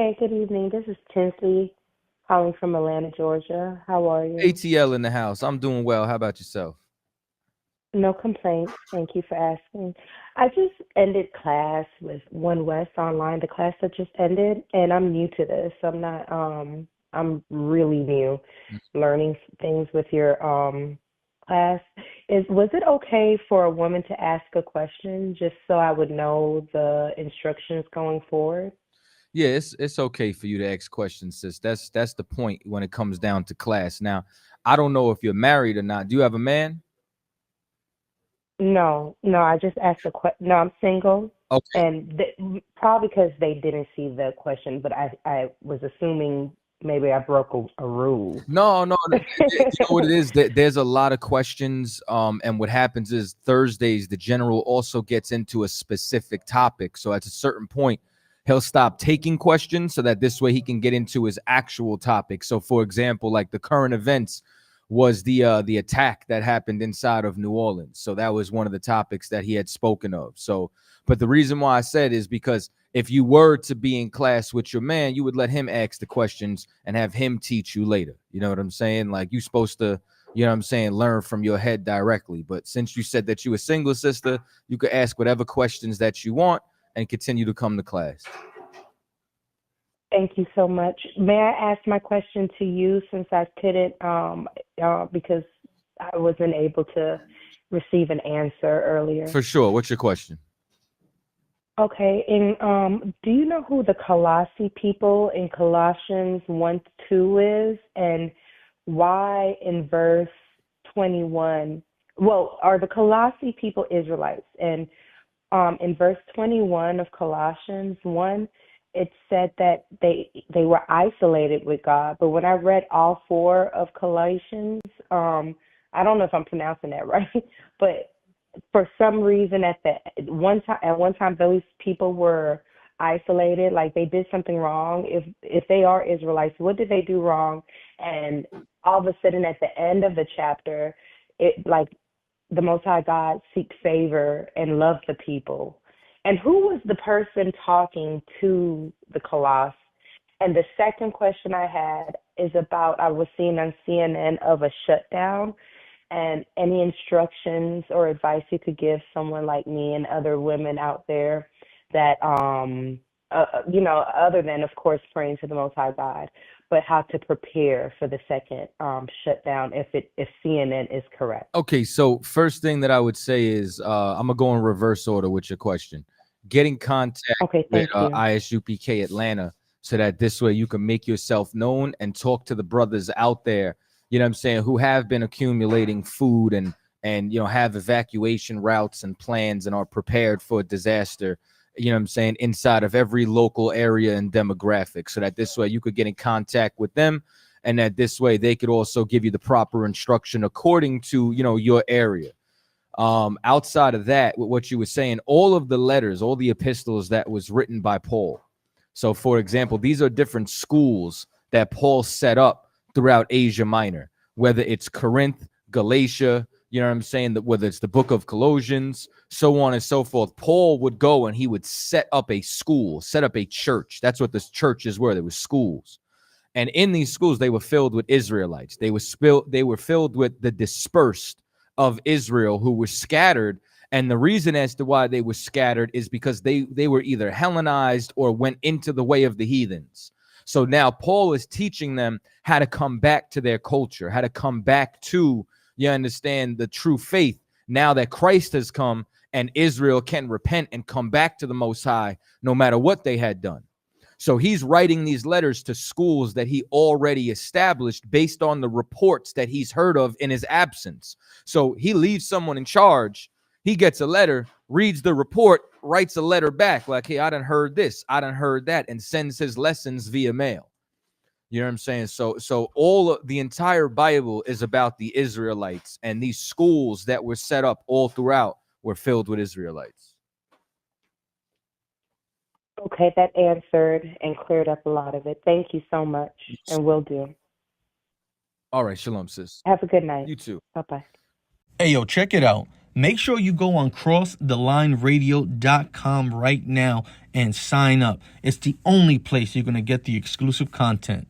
Hey, good evening. This is Tinsley calling from Atlanta, Georgia. How are you? ATL in the house. I'm doing well. How about yourself? No complaints. Thank you for asking. I just ended class with One West online, the class that just ended, and I'm new to this. I'm really new learning things with your class. Was it okay for a woman to ask a question just so I would know the instructions going forward? Yeah, it's okay for you to ask questions, sis. That's the point when it comes down to class. Now, I don't know if you're married or not. Do you have a man? No, no, I just asked a question. No, I'm single, Okay. and probably because they didn't see the question, but I was assuming maybe I broke a rule. No, no. You know what it is? There's a lot of questions. And what happens is Thursdays, the general also gets into a specific topic. So at a certain point, he'll stop taking questions so that this way he can get into his actual topic. So, for example, like the current events was the attack that happened inside of New Orleans. So that was one of the topics that he had spoken of. So, but the reason why I said is because if you were to be in class with your man, you would let him ask the questions and have him teach you later. You know what I'm saying? Like you're supposed to, you know what I'm saying, learn from your head directly. But since you said that you were single, sister, you could ask whatever questions that you want and continue to come to class. Thank you so much. May I ask my question to you since I couldn't, because I wasn't able to receive an answer earlier? For sure. What's your question? Okay, and do you know who the Colossi people in Colossians 1:2 is, and why in verse 21? Well, are the Colossi people Israelites? And in verse 21 of Colossians 1, it said that they were isolated with God. But when I read all four of Colossians, I don't know if I'm pronouncing that right, but for some reason at one time those people were isolated, like they did something wrong. If they are Israelites, what did they do wrong? And all of a sudden at the end of the chapter, it like the Most High God seek favor and love the people. And who was the person talking to the Colossus? And the second question I had is about, I was seeing on CNN of a shutdown, and any instructions or advice you could give someone like me and other women out there that other than of course praying to the Most High God, but how to prepare for the second shutdown if CNN is correct. Okay, so first thing that I would say is I'm gonna go in reverse order with your question. Get in contact Okay, with thank you. ISUPK Atlanta so that this way you can make yourself known and talk to the brothers out there, you know what I'm saying, who have been accumulating food and have evacuation routes and plans and are prepared for a disaster, you know what I'm saying, inside of every local area and demographic, so that this way you could get in contact with them and that this way they could also give you the proper instruction according to your area. Outside of that, what you were saying, all of the letters, all the epistles that was written by Paul. So for example, these are different schools that Paul set up throughout Asia Minor, whether it's Corinth, Galatia, you know what I'm saying, that whether it's the book of Colossians, so on and so forth. Paul would go and he would set up a school, set up a church. That's what the churches were. There were schools. And in these schools, they were filled with Israelites. They were filled with the dispersed of Israel who were scattered. And the reason as to why they were scattered is because they were either Hellenized or went into the way of the heathens. So now Paul is teaching them how to come back to their culture, how to come back to, you understand, the true faith. Now that Christ has come and Israel can repent and come back to the Most High, no matter what they had done. So he's writing these letters to schools that he already established based on the reports that he's heard of in his absence. So he leaves someone in charge. He gets a letter, reads the report, writes a letter back like, hey, I done heard this, I done heard that, and sends his lessons via mail. You know what I'm saying? So all of the entire Bible is about the Israelites, and these schools that were set up all throughout were filled with Israelites. Okay, that answered and cleared up a lot of it. Thank you so much, and will do. All right, shalom, sis. Have a good night. You too. Bye bye. Hey, yo, check it out. Make sure you go on crossthelineradio.com right now and sign up. It's the only place you're going to get the exclusive content.